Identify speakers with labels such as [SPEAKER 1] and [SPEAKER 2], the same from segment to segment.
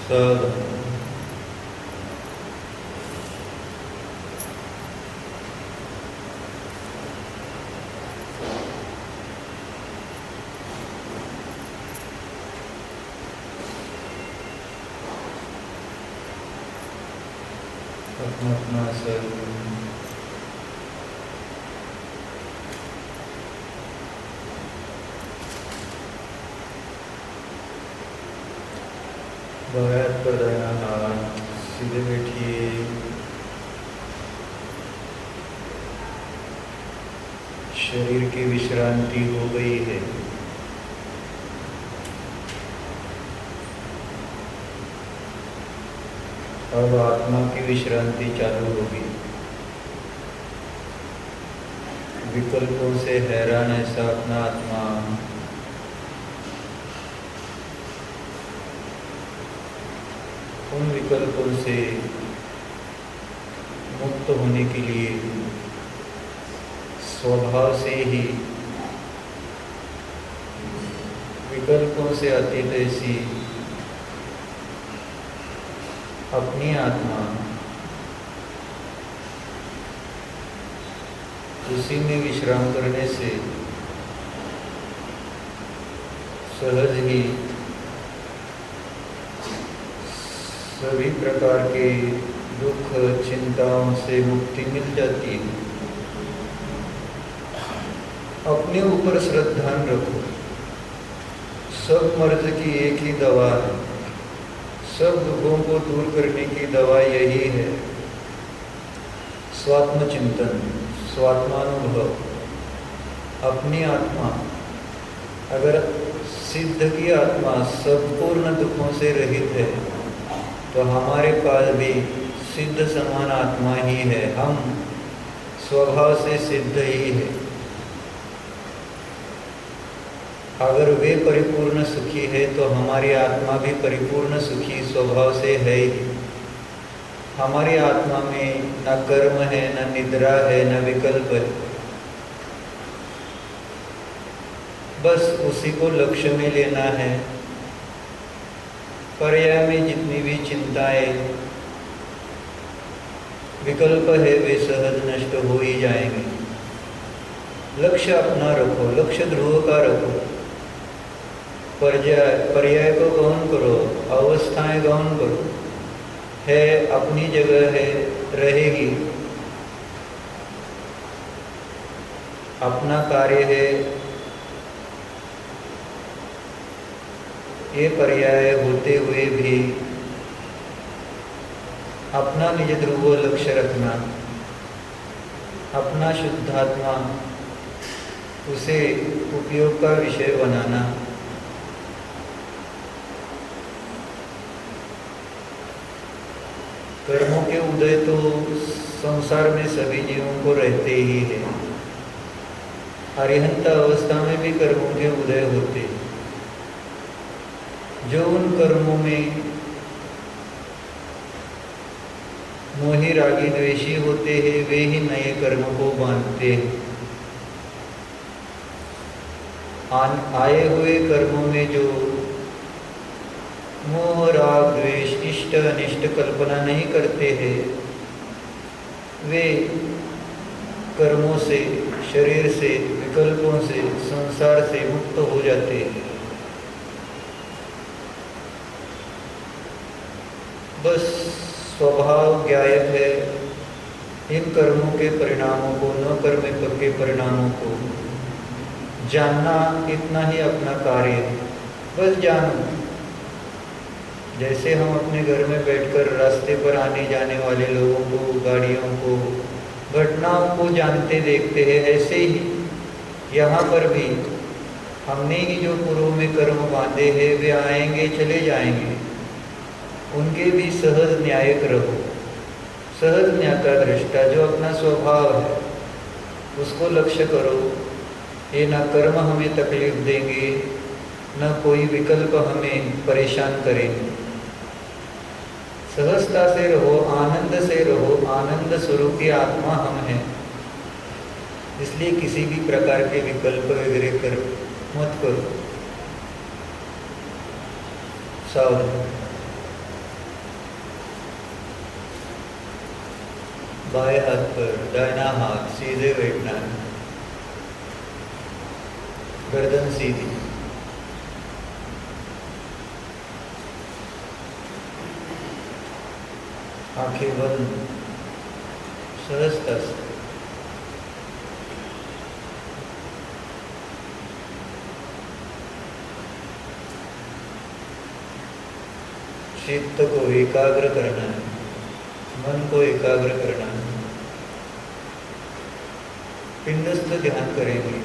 [SPEAKER 1] सब अपना सब बायां पर दायां हाथ सीधे बैठिए। शरीर की विश्रांति हो गई है। अब आत्मा की विश्रांति चालू होगी। विकल्पों से हैरान ऐसा अपना आत्मा उन विकल्पों से मुक्त होने के लिए स्वभाव से ही विकल्पों से अतीत ऐसी अपनी आत्मा उसी में विश्राम करने से सहज ही सभी प्रकार के दुख चिंताओं से मुक्ति मिल जाती है। अपने ऊपर श्रद्धा रखो। सब मर्ज की एक ही दवा है। सब दुखों को दूर करने की दवा यही है, स्वात्म चिंतन, स्वात्मानुभव। अपनी आत्मा अगर सिद्ध की आत्मा संपूर्ण दुखों से रहित है तो हमारे पास भी सिद्ध समान आत्मा ही है। हम स्वभाव से सिद्ध ही है। अगर वे परिपूर्ण सुखी है तो हमारी आत्मा भी परिपूर्ण सुखी स्वभाव से है ही। हमारी आत्मा में न कर्म है, न निद्रा है, न विकल्प है। बस उसी को लक्ष्य में लेना है। पर्याय में जितनी भी चिंताएं विकल्प है वे सहज नष्ट हो ही जाएंगे। लक्ष्य अपना रखो, लक्ष्य ध्रुव का रखो। पर्याय को गौण करो, अवस्थाएं गौण करो। है अपनी जगह है, रहेगी। अपना कार्य है। ये पर्याय होते हुए भी अपना निज ध्रुव लक्ष्य रखना, अपना शुद्धात्मा उसे उपयोग का विषय बनाना। कर्मों के उदय तो संसार में सभी जीवों को रहते ही है। अरिहंत अवस्था में भी कर्मों के उदय होते हैं। जो उन कर्मों में मोही रागी द्वेषी होते हैं वे ही नए कर्म को बांधते हैं। आए हुए कर्मों में जो मोह राग द्वेष इष्ट अनिष्ट कल्पना नहीं करते हैं वे कर्मों से, शरीर से, विकल्पों से, संसार से मुक्त हो जाते हैं। बस स्वभाव ज्ञायक है। इन कर्मों के परिणामों को, न कर्म के परिणामों को जानना इतना ही अपना कार्य है। बस जानो। जैसे हम अपने घर में बैठकर रास्ते पर आने जाने वाले लोगों को, गाड़ियों को, घटनाओं को जानते देखते हैं, ऐसे ही यहाँ पर भी हमने ही जो पूर्व में कर्म बांधे हैं वे आएंगे चले जाएंगे। उनके भी सहज न्यायिक रहो। सहज न्याय का दृष्टा जो अपना स्वभाव है उसको लक्ष्य करो। ये न कर्म हमें तकलीफ देंगे, न कोई विकल्प हमें परेशान करेंगे। सहजता से रहो, आनंद से रहो। आनंद स्वरूपी आत्मा हम हैं। इसलिए किसी भी प्रकार के विकल्प वगैरह कर मत करो। सावधान। बाएं हाथ पर दाहिना हाथ सीधे बैठना है, गर्दन सीधी। आंखें बंद, सहजता से। चित्त को एकाग्र करना है, मन को एकाग्र करना है। पिंडस्थ ध्यान करेंगे।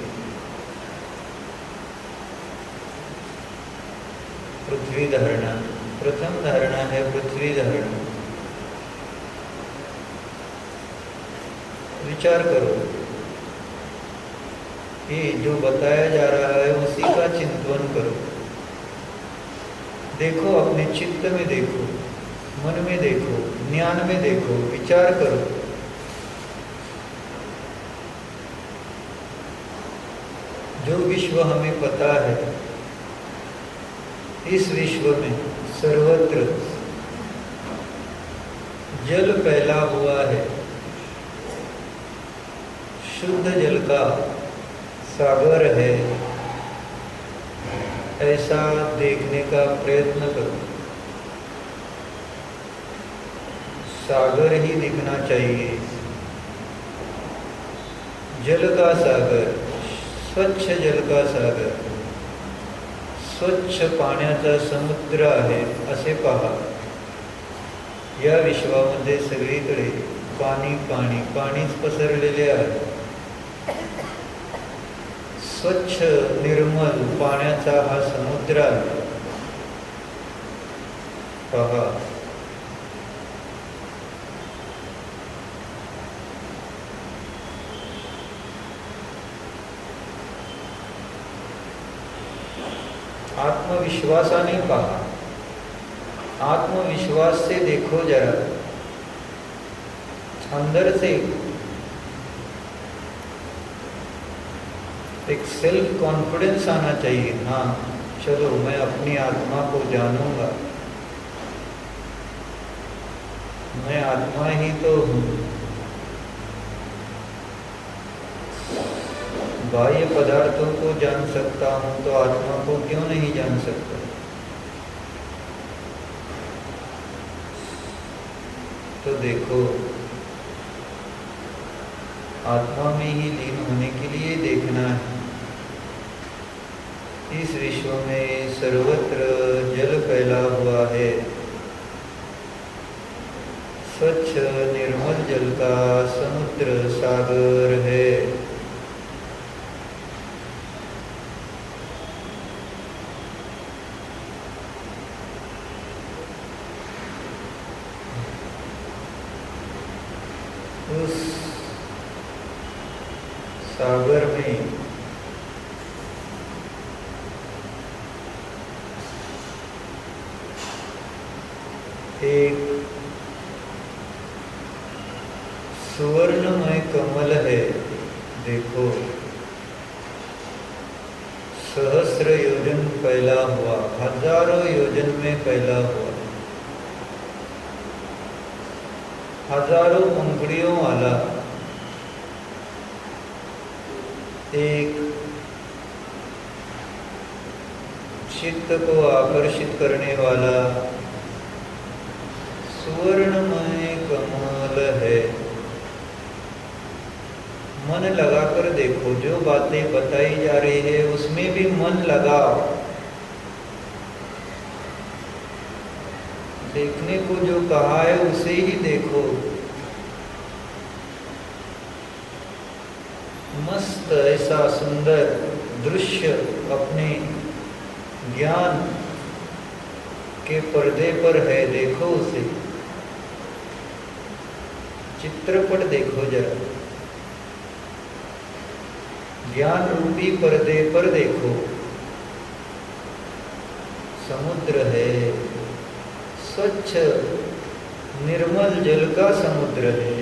[SPEAKER 1] पृथ्वी धारणा, प्रथम धारणा है पृथ्वी धारणा। विचार करो कि जो बताया जा रहा है उसी का चिंतन करो। देखो, अपने चित्त में देखो, मन में देखो, ज्ञान में देखो, विचार करो। जो विश्व हमें पता है, इस विश्व में सर्वत्र जल फैला हुआ है। शुद्ध जल का सागर है, ऐसा देखने का प्रयत्न करो। सागर ही दिखना चाहिए, जल का सागर, स्वच्छ जल का सागर, स्वच्छ पाण्याचा समुद्र आहे असे पहा। या विश्वामध्ये सगळीकडे पाणी पाणी पाणीच पसरलेले आहे। स्वच्छ निर्मल पाण्याचा हा समुद्र आहे, पहा। आत्मविश्वासाने पहा, आत्मविश्वास से देखो जरा, अंदर से एक सेल्फ कॉन्फिडेंस आना चाहिए। हाँ, चलो मैं अपनी आत्मा को जानूंगा, मैं आत्मा ही तो हूँ। बाह्य पदार्थों को जान सकता हूँ तो आत्मा को क्यों नहीं जान सकता? तो देखो, आत्मा में ही लीन होने के लिए देखना है। इस विश्व में सर्वत्र जल फैला हुआ है, स्वच्छ निर्मल जल का समुद्र सागर है। उस सागर में एक सुवर्णमय कमल है। देखो, सहस्र योजन फैला हुआ, हजारों योजन में फैला हुआ, हजारों पंखुड़ियों वाला एक चित्त को आकर्षित करने वाला सुवर्णमय कमल है। मन लगाकर देखो, जो बातें बताई जा रही है उसमें भी मन लगाओ। देखने को जो कहा है उसे ही देखो। मस्त ऐसा सुंदर दृश्य अपने ज्ञान के पर्दे पर है, देखो उसे। चित्रपट देखो जरा, ज्ञान रूपी पर्दे पर देखो। समुद्र है, स्वच्छ निर्मल जल का समुद्र है।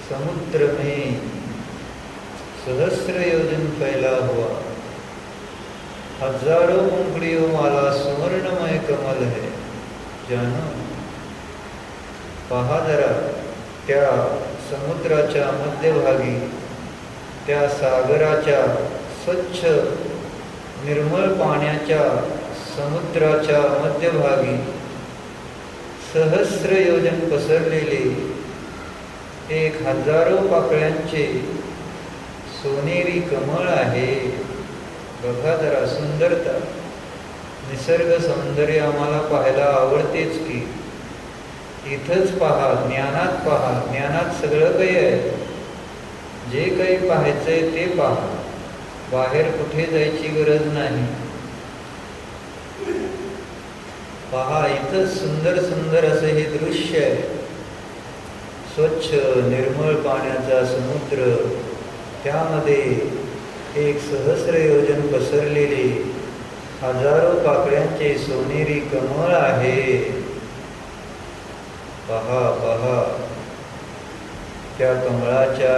[SPEAKER 1] समुद्र में सहस्र योजन फैला हुआ हजारों उंगलियों वाला सुवर्णमय कमल है। जानो, पहा जरा, त्या समुद्राच्या मध्यभागी, त्या सागराच्या स्वच्छ निर्मळ पाण्याच्या समुद्राच्या मध्यभागी सहस्र योजन पसरलेले एक हजारो पाकळ्यांचे सोनेरी कमळ आहे। बघा जरा सुंदरता, निसर्ग सौंदर्य आम्हाला पाहायला आवडतेच की। इथंच पहा, ज्ञानात पहा, ज्ञानात सगळं काही आहे। जे काही पाहायचंय ते पहा, बाहेर कुठे जायची गरज नाही। पहा, इथं सुंदर सुंदर असे हे दृश्य आहे। स्वच्छ निर्मळ पाण्याचा समुद्र, त्यामध्ये एक सहस्र योजन पसरलेले हजारो पाकळ्यांचे सोनेरी कमळ आहे। पहा पहा, त्या कमळाच्या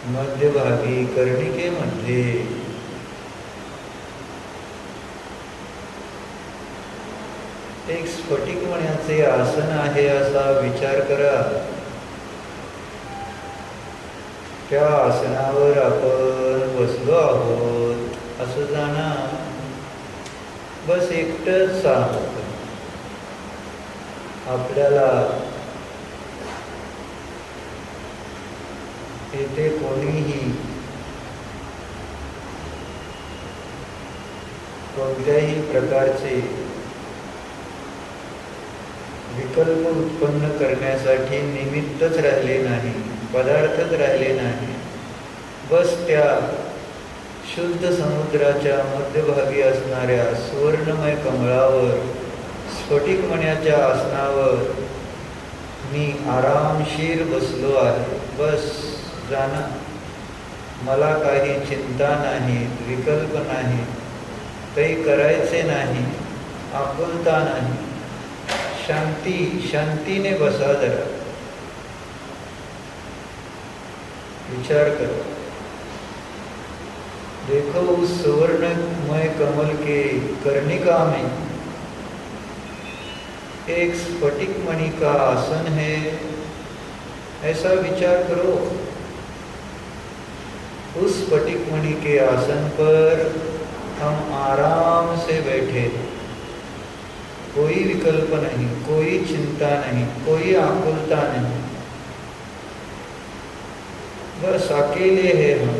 [SPEAKER 1] मध्यभागी कर्णिकेमध्ये एक स्फटिक मण्याचे आसन आहे असा विचार करा। त्या आसनावर आपण बसलो आहोत असं जाणा, बस एकटंच सांगत। आपल्याला येथे कोणीही कोणत्याही प्रकारचे विकल्प उत्पन्न करण्यासाठी निमित्तच राहिले नाही, पदार्थच राहिले नाही। बस त्या शुद्ध समुद्राच्या मध्यभागी असणाऱ्या सुवर्णमय कमळावर, स्फटिक मण्याच्या आसनावर मी आरामशीर बसलो आहे। बस जाना, मला काही चिंता नाही, विकल्प नाही, काही करायचे नाही, आकुलता नाही। शांतीने बसा जरा, विचार करो। देखो, उस सुवर्णमय कमल के कर्णिका में एक स्फटिक मणि का आसन है, ऐसा विचार करो। उस स्फटिक मणि के आसन पर हम आराम से बैठे, कोई विकल्प नहीं, कोई चिंता नहीं, कोई आकुलता नहीं, बस अकेले हैं हम।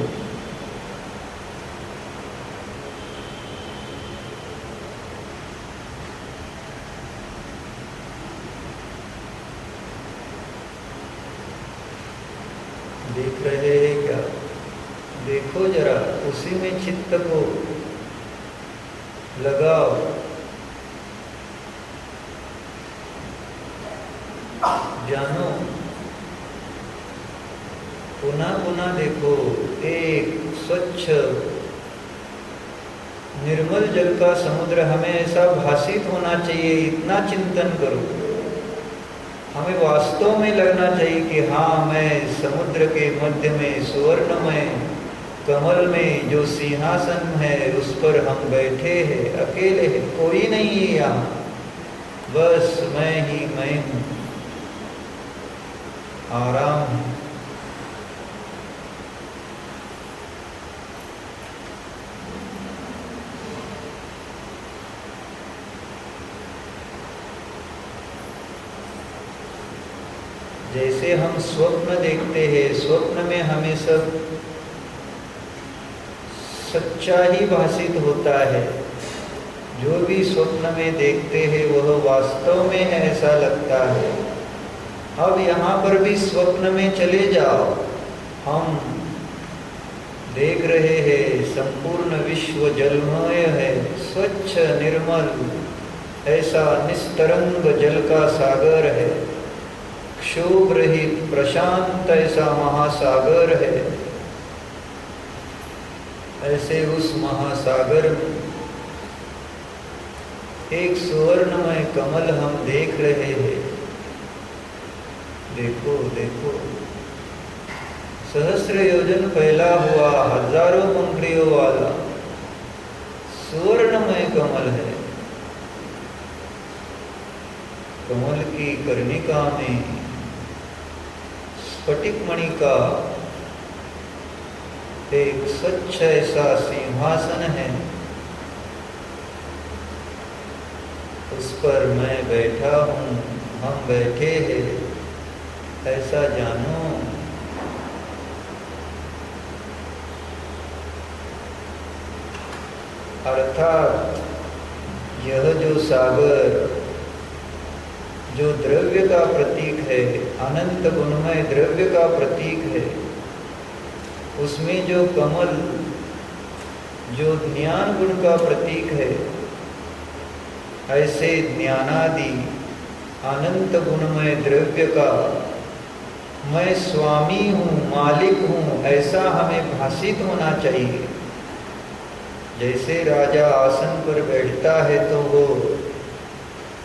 [SPEAKER 1] देख रहे हैं क्या? देखो जरा, उसी में चित्त को लगाओ। जानो, पुनः पुनः देखो, एक स्वच्छ निर्मल जल का समुद्र हमें ऐसा भासित होना चाहिए। इतना चिंतन करो, हमें वास्तव में लगना चाहिए कि हाँ, मैं समुद्र के मध्य में सुवर्णमय कमल में जो सिंहासन है उस पर हम बैठे हैं, अकेले हैं, कोई नहीं है यहाँ, बस मैं ही मैं हूँ, आराम है। जैसे हम स्वप्न देखते हैं, स्वप्न में हमें सब सच्चा ही भासित होता है। जो भी स्वप्न में देखते हैं वह वास्तव में है ऐसा लगता है। अब यहाँ पर भी स्वप्न में चले जाओ। हम देख रहे हैं संपूर्ण विश्व जलमय है, स्वच्छ निर्मल ऐसा निस्तरंग जल का सागर है, क्षोभ रहित प्रशांत ऐसा महासागर है। ऐसे उस महासागर में एक सुवर्णमय कमल हम देख रहे हैं। देखो देखो, सहस्र योजन फैला हुआ, हजारों पंखड़ियों वाला सुवर्णमय कमल है। कमल की कर्णिका में स्फटिक मणि का एक स्वच्छ ऐसा सिंहासन है, उस पर मैं बैठा हूँ, हम बैठे हैं, ऐसा जानो। अर्थात यह जो सागर, जो द्रव्य का प्रतीक है, अनंत गुणमय द्रव्य का प्रतीक है, उसमें जो कमल, जो ज्ञान गुण का प्रतीक है, ऐसे ज्ञानादि अनंत गुणमय द्रव्य का मैं स्वामी हूँ, मालिक हूँ, ऐसा हमें भासित होना चाहिए। जैसे राजा आसन पर बैठता है तो वो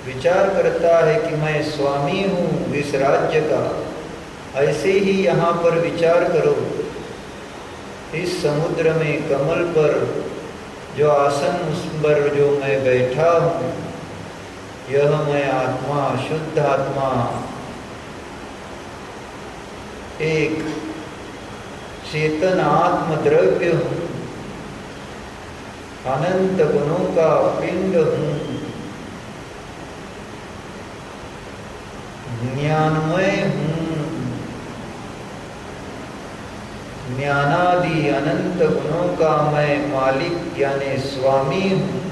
[SPEAKER 1] विचार करता है कि मैं स्वामी हूँ इस राज्य का, ऐसे ही यहाँ पर विचार करो। इस समुद्र में कमल पर जो आसन, उस पर जो मैं बैठा हूँ, यह मैं आत्मा, शुद्ध आत्मा, एक चेतन आत्म द्रव्य हूँ, अनंत गुणों का पिंड हूँ, ज्ञानमय हूँ, ज्ञानादि अनंत गुणों का मैं मालिक यानी स्वामी हूँ।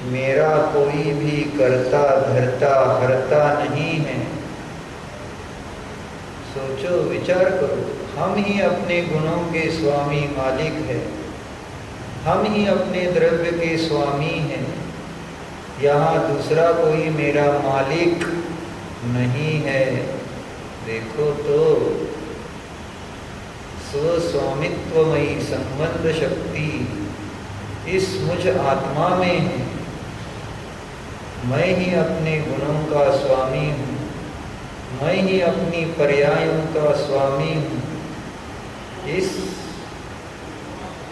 [SPEAKER 1] मेरा कोई भी कर्ता धर्ता हरता नहीं है। सोचो, विचार करो, हम ही अपने गुणों के स्वामी मालिक है, हम ही अपने द्रव्य के स्वामी हैं। यहाँ दूसरा कोई मेरा मालिक नहीं है। देखो तो स्वस्वामित्वमयी संबंध शक्ति इस मुझ आत्मा में है। मैं ही अपने गुणों का स्वामी हूँ, मैं ही अपनी पर्यायों का स्वामी हूँ। इस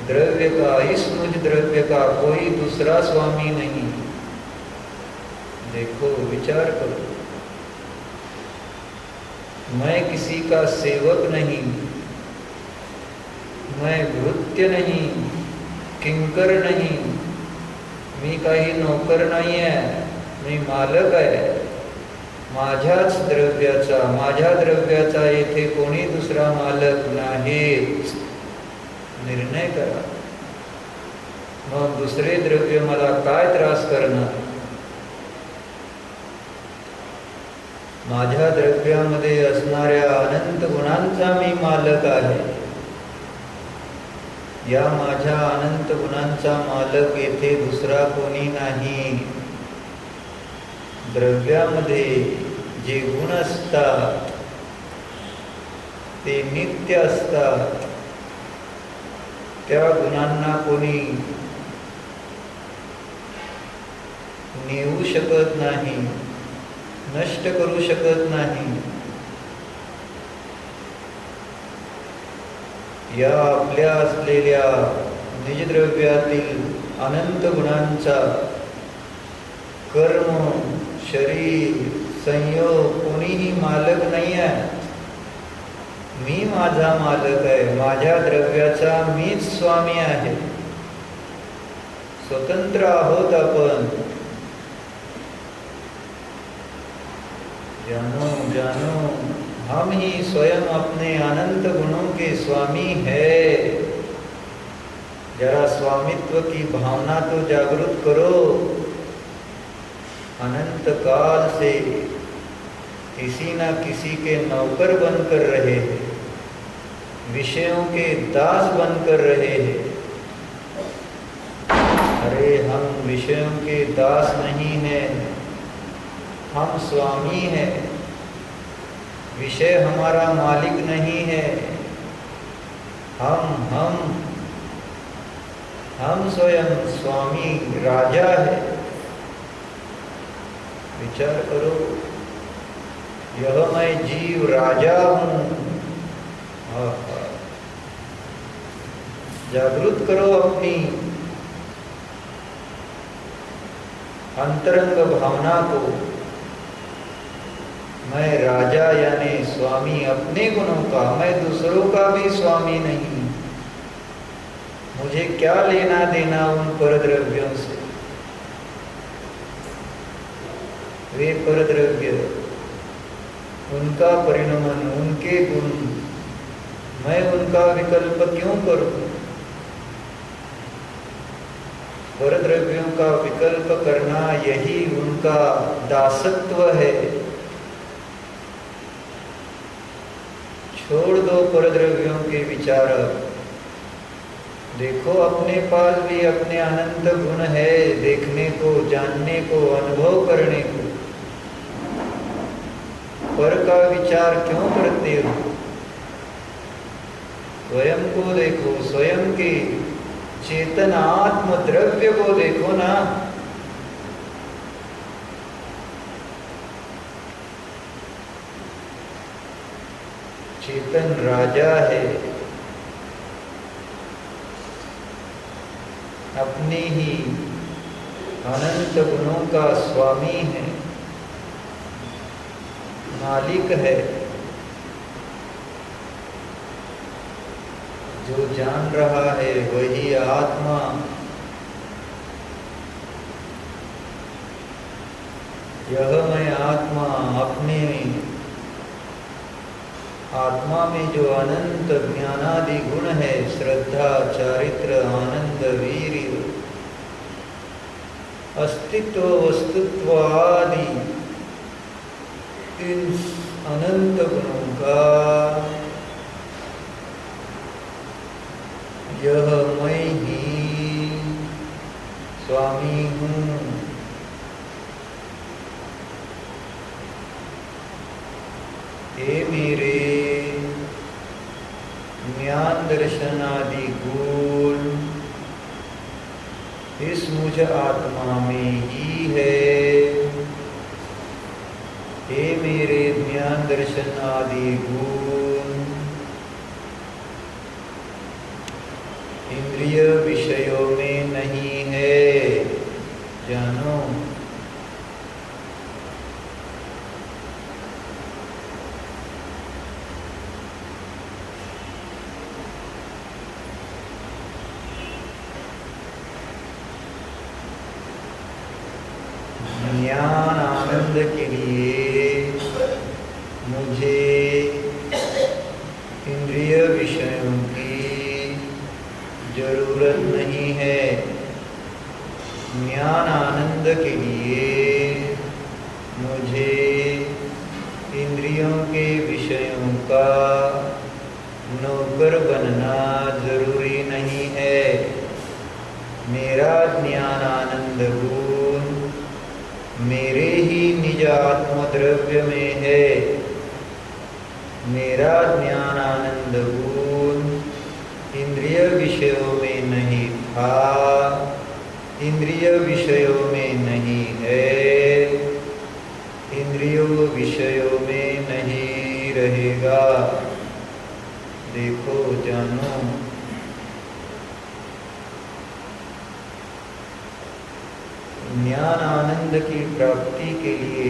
[SPEAKER 1] द्रव्य का, इस मुझ द्रव्य का कोई दूसरा स्वामी नहीं। देखो, विचार करो, मैं किसी का सेवक नहीं, मैं भृत्य नहीं, किंकर नहीं, मी काही नोकर नाही आहे, मी मालक आहे माझ्याच द्रव्याचा। माझ्या द्रव्याचा येथे कोणी दुसरा मालक नाही। निर्णय करा, मग दुसरे द्रव्य मला काय त्रास करणार? माझ्या द्रव्यामध्ये असणाऱ्या अनंत गुणांचा मी मालक आहे। या माझ्या अनंत गुणांचा मालक येथे दुसरा कोणी नाही। द्रव्यामध्ये जे गुण असतात ते नित्य असतात, त्या गुणांना कोणी नेऊ शकत नाही, नष्ट करू शकत नाही। या आपल्या असलेल्या निजद्रव्यातील अनंत गुणांचा कर्म, शरीर, संयोग कोणीही मालक नाही आहे। मी माझा मालक आहे, माझ्या द्रव्याचा मीच स्वामी आहे। स्वतंत्र आहोत आपण। जानो जानो, हम ही स्वयं अपने अनंत गुणों के स्वामी है। जरा स्वामित्व की भावना तो जागृत करो। अनंत काल से किसी न किसी के नौकर बनकर रहे हैं, विषयों के दास बनकर रहे हैं। अरे, हम विषयों के दास नहीं हैं, हम स्वामी हैं। विषय हमारा मालिक नहीं है। हम हम स्वयं स्वामी राजा है। विचार करो, यह मैं जीव राजा हूं। जागृत करो अपनी अंतरंग भावना को। मैं राजा यानी स्वामी अपने गुणों का, मैं दूसरों का भी स्वामी नहीं। मुझे क्या लेना देना उन परद्रव्यों से। वे परद्रव्य, उनका परिणमन, उनके गुण, मैं उनका विकल्प क्यों करूं। परद्रव्यों का विकल्प करना यही उनका दासत्व है। छोड़ दो परद्रव्यों के विचार। देखो अपने पास भी अपने अनंत गुण है, देखने को, जानने को, अनुभव करने को। पर का विचार क्यों करते हो। स्वयं को देखो, स्वयं के चेतन आत्म द्रव्य को देखो ना। चेतन राजा है, अपने ही अनंत गुणों का स्वामी है, मालिक है। जो जान रहा है वही आत्मा। यह मैं आत्मा, अपने आत्मा में जो अनंत ज्ञानादि गुण है, श्रद्धा, चारित्र, आनंद, वीर्य, अस्तित्व, वस्तुत्व आदि, इन अनंत गुणों का यह मैं ही स्वामी हूँ। हे मेरे ज्ञान दर्शन आदि गुण इस मुझ आत्मा में ही है। हे मेरे ज्ञान दर्शन आदि गुण इंद्रिय विषयों में नहीं है। जानो, ज्ञान आनंद के लिए मुझे इंद्रिय विषयों की जरूरत नहीं है। ज्ञान आनंद के लिए मुझे इंद्रियों के विषयों का नौकर बनना जरूरी नहीं है। मेरा ज्ञान आनंद गुण मेरे ही निज आत्म द्रव्य में है। मेरा ज्ञान आनंद गुण इंद्रिय विषयों में नहीं था, इंद्रिय विषयों में नहीं है, इंद्रियों विषयों में नहीं रहेगा। देखो, जानो, ज्ञान आनंद की प्राप्ति के लिए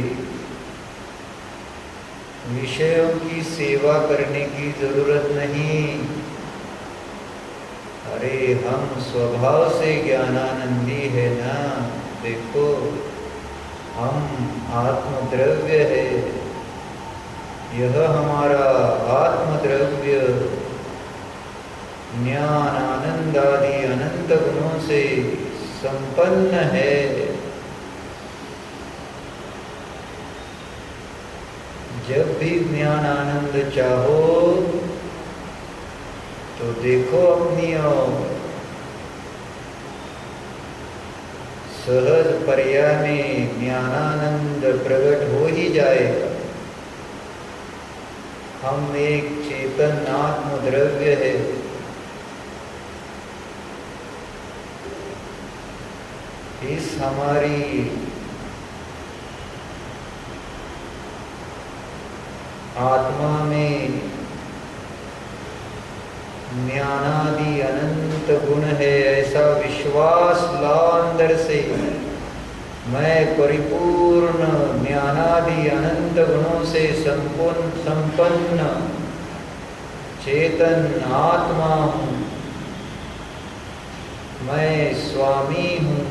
[SPEAKER 1] विषयों की सेवा करने की जरूरत नहीं। अरे हम स्वभाव से ज्ञानानंदी है ना। देखो, हम आत्मद्रव्य है। यह हमारा आत्मद्रव्य ज्ञान आनंद आदि अनंत गुणों से संपन्न है। जब भी ज्ञान आनंद चाहो तो देखो अपनी ओर, सहज पर्याय में ज्ञानानंद प्रकट हो ही जाएगा। हम एक चेतन आत्म द्रव्य है। इस हमारी आत्मा में ज्ञानादि अनंत गुण है, ऐसा विश्वास ला अंदर से। मैं परिपूर्ण ज्ञानादि अनंत गुणों से संपन्न चेतन आत्मा हूँ। मैं स्वामी हूँ,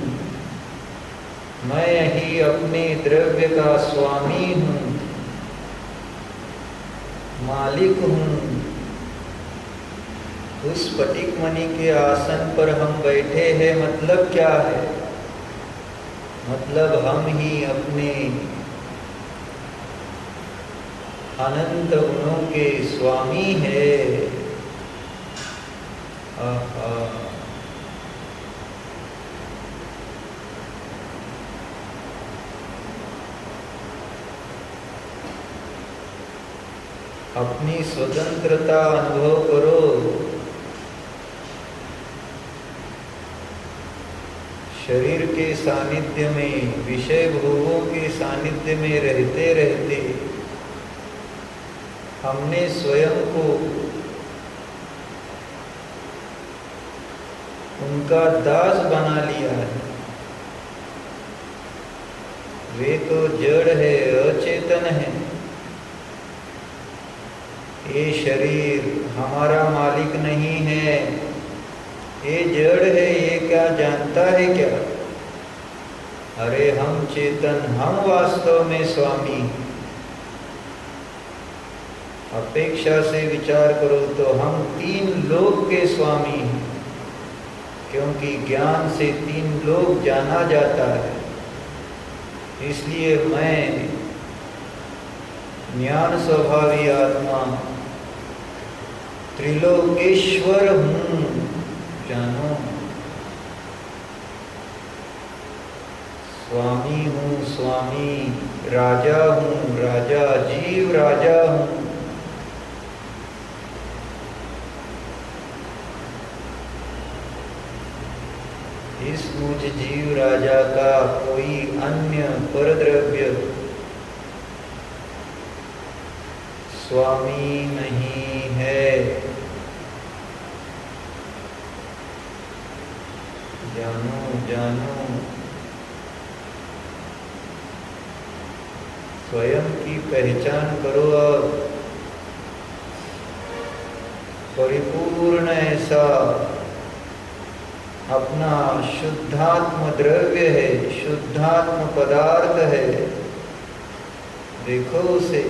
[SPEAKER 1] मैं ही अपने द्रव्य का स्वामी हूँ, मालिक हूँ। उस स्फटिक मणि के आसन पर हम बैठे हैं, मतलब क्या है? मतलब हम ही अपने अनंत गुणों के स्वामी है। अपनी स्वतंत्रता अनुभव करो। शरीर के सानिध्य में, विषय भोगों के सानिध्य में रहते रहते हमने स्वयं को उनका दास बना लिया है। वे तो जड़ है, अचेतन है। ये शरीर हमारा मालिक नहीं है, ये जड़ है। ये क्या जानता है क्या? अरे हम चेतन, हम वास्तव में स्वामी। अपेक्षा से विचार करो तो हम 3 लोक के स्वामी हैं, क्योंकि ज्ञान से 3 लोक जाना जाता है। इसलिए मैं ज्ञान स्वभावी आत्मा त्रिलोकेश्वर हूँ। जानो, स्वामी हूँ स्वामी, राजा हूँ राजा, जीव राजा हूँ। इस मुझ जीव राजा का कोई अन्य परद्रव्य स्वामी नहीं है। जानो जानो, स्वयं की पहचान करो। अब परिपूर्ण ऐसा अपना शुद्धात्म द्रव्य है, शुद्धात्म पदार्थ है। देखो उसे।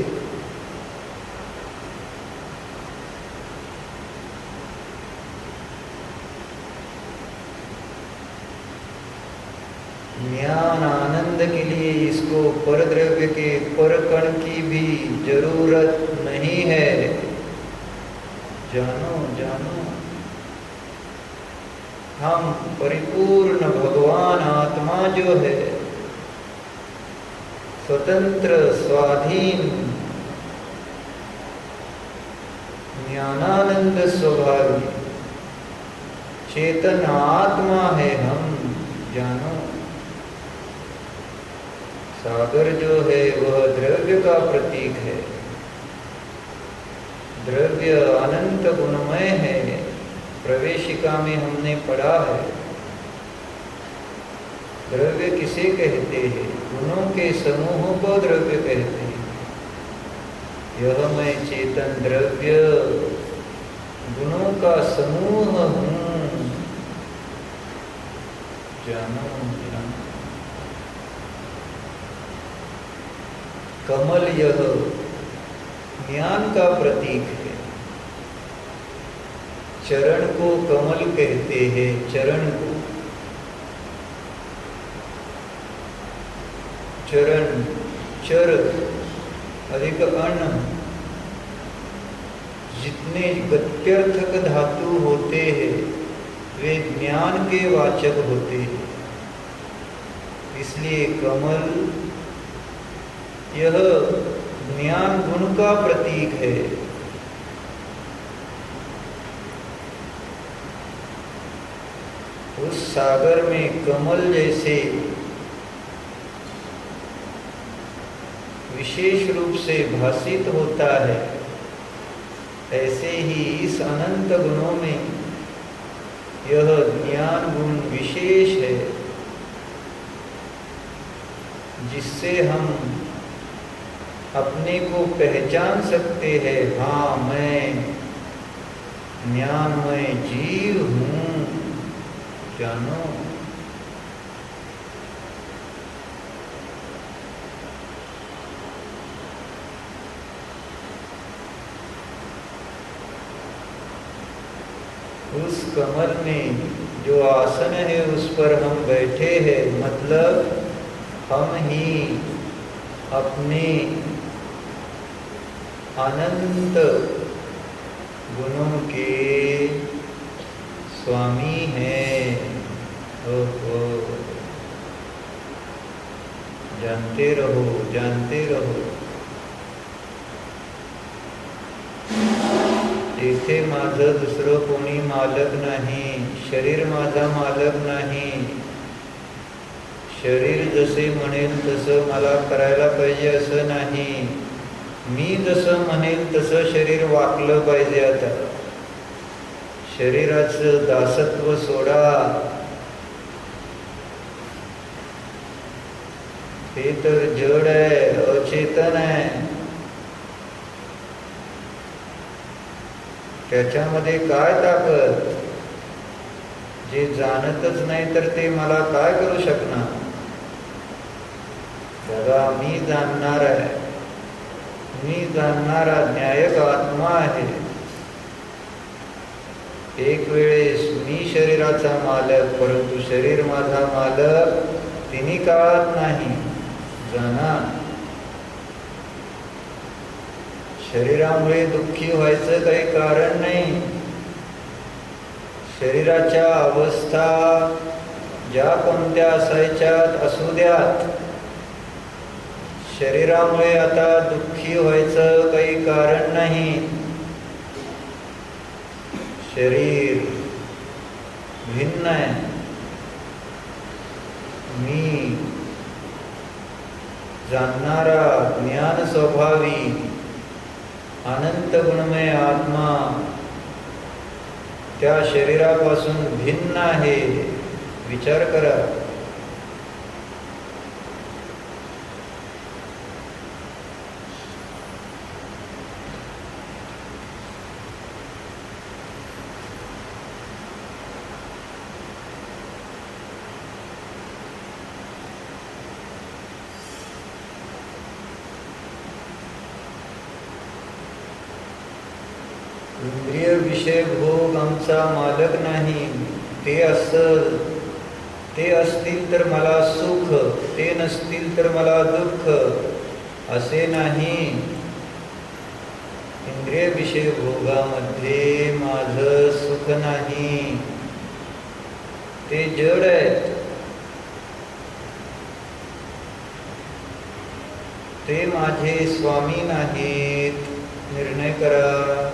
[SPEAKER 1] ज्ञान आनंद के लिए इसको परद्रव्य के परकण की भी जरूरत नहीं है। जानो जानो, हम परिपूर्ण भगवान आत्मा जो है, स्वतंत्र स्वाधीन ज्ञानानंद स्वभावी चेतन आत्मा है हम। जानो, सागर जो है वह द्रव्य का प्रतीक है। द्रव्य अनंत गुणमय है। प्रवेशिका में हमने पढ़ा है, द्रव्य किसे कहते हैं? गुणों के समूहों को द्रव्य कहते हैं। यह मैं चेतन द्रव्य गुणों का समूह हूँ। जानो जानो, कमल यह ज्ञान का प्रतीक है। चरण को कमल कहते हैं। चरण को, चरण चर अधिक अन्न, जितने गत्यर्थक धातु होते हैं वे ज्ञान के वाचक होते हैं। इसलिए कमल यह ज्ञान गुण का प्रतीक है। उस सागर में कमल जैसे विशेष रूप से भासित होता है, ऐसे ही इस अनंत गुणों में यह ज्ञान गुण विशेष है, जिससे हम अपने को पहचान सकते हैं। हाँ, मैं ज्ञानमय जीव हूँ, जानो। उस कमल में जो आसन है उस पर हम बैठे हैं, मतलब हम ही अपने अनंत गुणों के स्वामी हैं। ओहो, जानते रहो, जानते रहो। तेथे माझं दुसरं कोणी मालक नाही, शरीर माझा मालक नाही। शरीर जसे म्हणेल तसं मला करायला पाहिजे असं नाही, मी जसं म्हणेल तसं शरीर वागलं पाहिजे। आता शरीराचं दासत्व सोडा, ते तर जड आहे, अचेतन आहे। त्याच्यामध्ये काय ताकद? जे जाणतच नाही तर ते मला काय करू शकणार? बघा, मी जाणणार आहे, मी जाणणारा न्यायक आत्मा आहे। एक वेळेस मी शरीराचा मालक, परंतु शरीर माझा मालक तिन्ही काळात नाही, जाणा। शरीरामुळे दुःखी व्हायचं काही कारण नाही। शरीराच्या अवस्था ज्या कोणत्या असायच्यात असू द्यात, शरीरामुळे आता दुःखी व्हायचं काही कारण नाही। शरीर भिन्न आहे, मी जाणणारा ज्ञान स्वभावी अनंत गुणमय आत्मा त्या शरीरापासून भिन्न आहे। विचार करा। इंद्रिय विषय भोग आमचा मालक नाही। ते असतील तर मला सुख, ते नसतील तर मला दुःख, असे नाही। इंद्रिय विषय भोगामध्ये माझं सुख नाही, ते जड आहेत, ते माझे स्वामी नाहीत। निर्णय करा।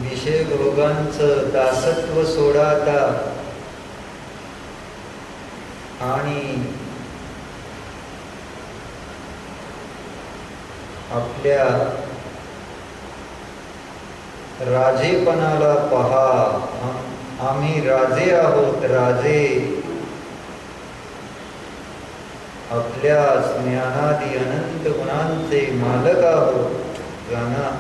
[SPEAKER 1] विषय भोगांचं दासत्व सोडा आता, आणि आपल्या राजेपणाला पहा। आम्ही राजे आहोत, राजे। आपल्या ज्ञानादी अनंत गुणांचे मालक आहोत, जाणा।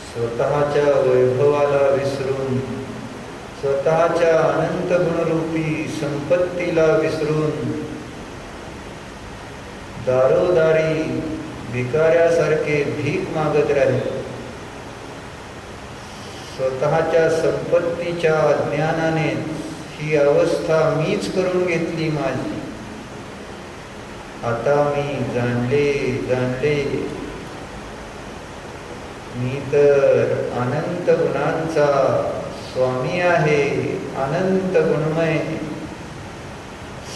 [SPEAKER 1] स्वतःच्या वैभवाला विसरून, स्वतःच्या अनंत गुणरूपी संपत्तीला विसरून दारोदारी भिकाऱ्यासारखे भीक मागत राहिले। स्वतःच्या संपत्तीच्या अज्ञानाने ही अवस्था मीच करून घेतली माझी। आता मी जाणले मी तर अनंत गुणांचा स्वामी आहे, अनंत गुणमय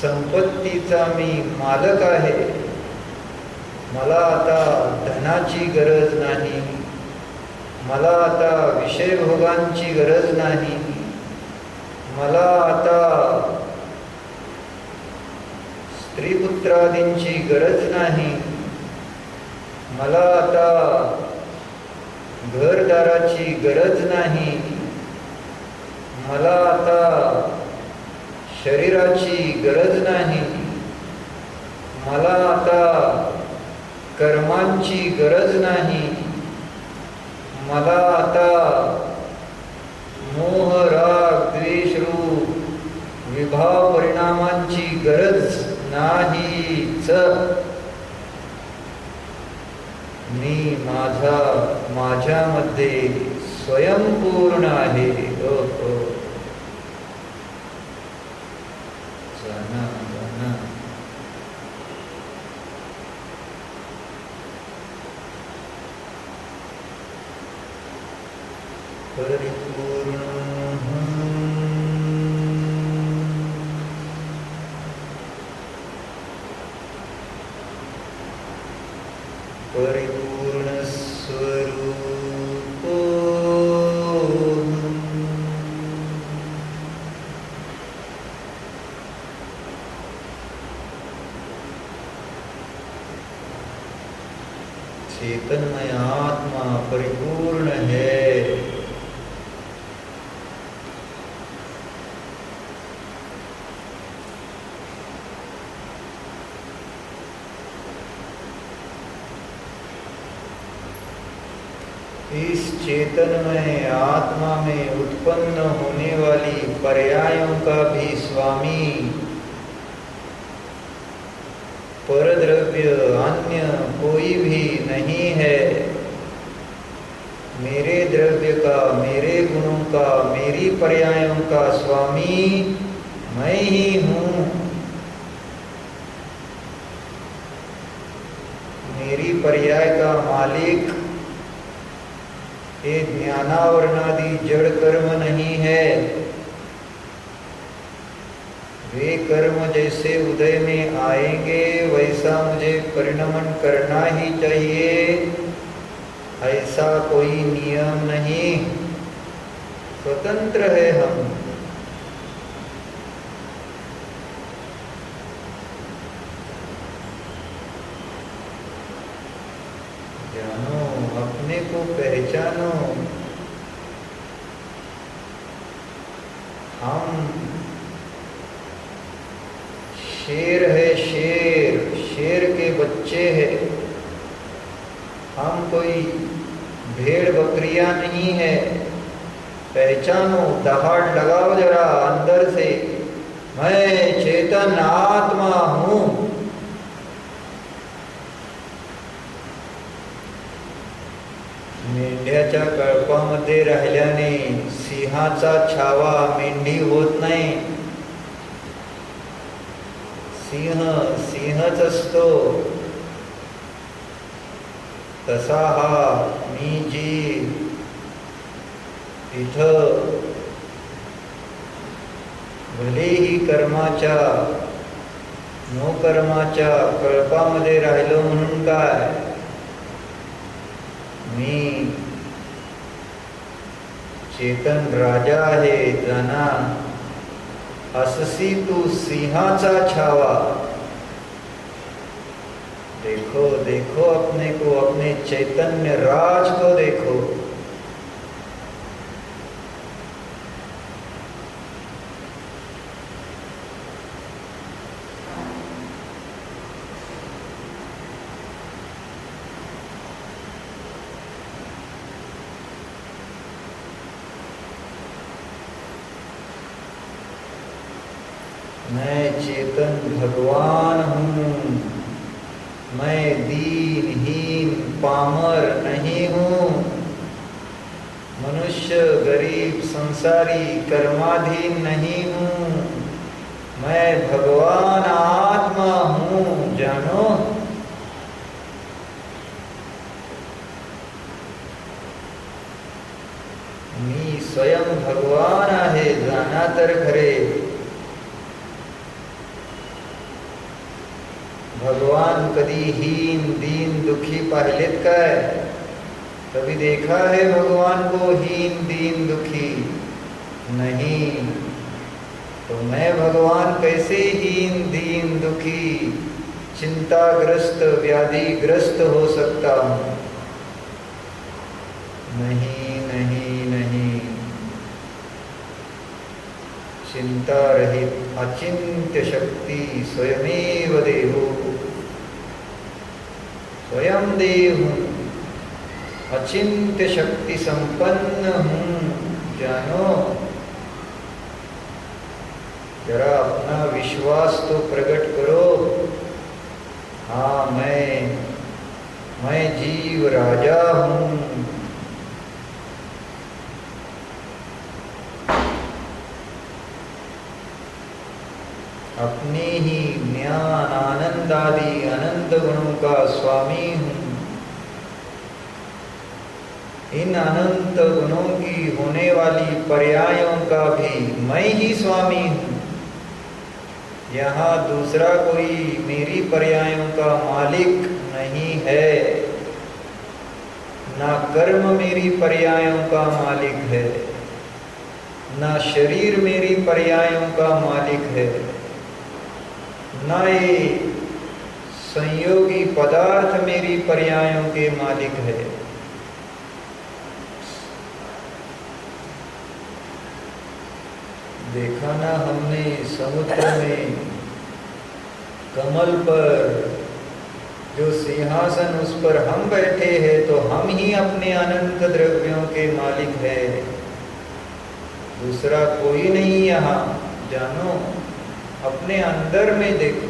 [SPEAKER 1] संपत्तीचा मी मालक आहे. मला आता धनाची गरज नाही. मला आता विषयभोगांची गरज नाही. मला आता स्त्रीपुत्रादींची गरज नाही. मला आता घरदाराची गरज नाही. मला आता शरीराची गरज नाही. मला आता कर्मांची गरज नाही. मला आता मोह राग द्वेष रूप विभाव परिणामांची गरज नाहीच. मी माझ्यामध्ये स्वयंपूर्ण आहे. जाना जाना परिपूर्ण परिपूर्ण स्वरूप चेतनमय आत्मा परिपूर्ण है। इस चेतनमय आत्मा में उत्पन्न होने वाली पर्यायों का भी स्वामी परद्रव्य अन्य कोई भी नहीं है। मेरे द्रव्य का, मेरे गुणों का, मेरी पर्यायों का स्वामी मैं ही हूँ। मेरी पर्याय का मालिक ये ज्ञानावरणादि जड़ कर्म नहीं है। वे कर्म जैसे उदय में आएंगे वैसा मुझे परिणमन करना ही चाहिए, ऐसा कोई नियम नहीं। स्वतंत्र है हम। जानो, अपने को पहचानो। हम शेर है, शेर, शेर के बच्चे हैं। हम कोई भेड़ बकरियां नहीं है। पहचानो, दहाड़ लगाओ जरा अंदर से, मैं चेतन आत्मा हूँ। मेंढ्याच्या कळपामध्ये राहिल्याने सिंहाचा छावा मेंढी होत नाही। सिंह सिंहच असतो। तसा हा मी जी इथं भलेही कर्माच्या नो कर्माच्या कळपामध्ये राहिलो म्हणून काय, मी चेतन राजा आहे। जाना, अससी तू सिंहाचा छावा। देखो देखो अपने को, अपने चैतन्य राज को देखो। मैं चेतन भगवान हूँ। मैं दीनहीन पामर नहीं हूँ। मनुष्य गरीब संसारी कर्माधीन नहीं हूँ। मैं भगवान आत्मा हूँ। जानो, मी स्वयं भगवान आहे। जाना तर खरे। भगवान कधी हीन दीन दुखी पाहिलेत काय? कभी देखा है भगवान को हीन दीन दुखी? नहीं। तो मैं भगवान कैसे हीन दीन दुखी चिंताग्रस्त व्याधिग्रस्त हो सकता हूँ? नहीं नहीं नहीं। चिंता रहित अचिंत्य शक्ति स्वयमेव देहो, स्वयं देव हूँ, अचिंत्य शक्ति संपन्न हूँ। जानो, जरा अपना विश्वास तो प्रकट करो। हाँ, मैं जीव राजा हूँ। अपने ही ज्ञान आनंद आदि अनंत गुणों का स्वामी हूँ। इन अनंत गुणों की होने वाली पर्यायों का भी मैं ही स्वामी हूँ। यहाँ दूसरा कोई मेरी पर्यायों का मालिक नहीं है। ना कर्म मेरी पर्यायों का मालिक है, ना शरीर मेरी पर्यायों का मालिक है, ना ये संयोगी पदार्थ मेरी पर्यायों के मालिक है। देखा ना हमने समुद्र में कमल पर जो सिंहासन, उस पर हम बैठे हैं, तो हम ही अपने अनंत द्रव्यों के मालिक है। दूसरा कोई नहीं यहाँ। जानो, अपने अंदर में देखो।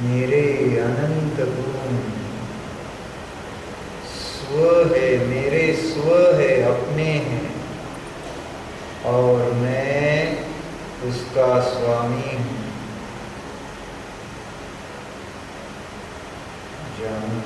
[SPEAKER 1] मेरे अनंत गुण स्व है, मेरे स्व है, अपने हैं, और मैं उसका स्वामी हूँ। जानो,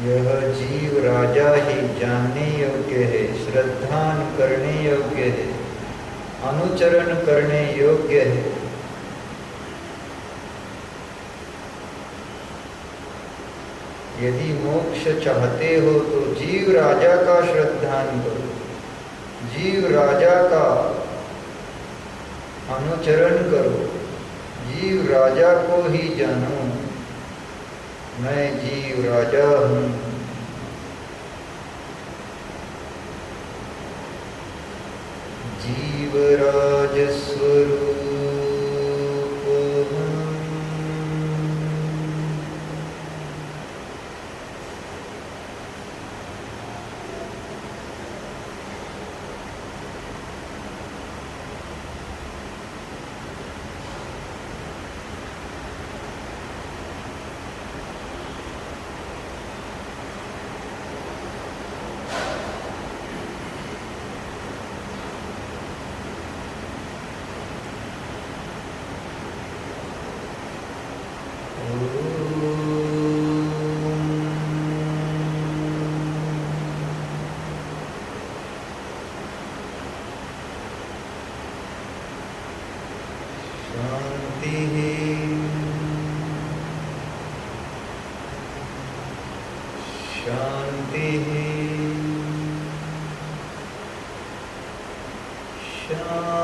[SPEAKER 1] यह जीव राजा ही जानने योग्य है, श्रद्धान करने योग्य है, अनुचरण करने योग्य है। यदि मोक्ष चाहते हो तो जीव राजा का श्रद्धान करो, जीव राजा का अनुचरण करो, जीव राजा को ही जानो। मैं जीव राजा हूँ। जीवराज स्वरूप हूँ। शांति शांति।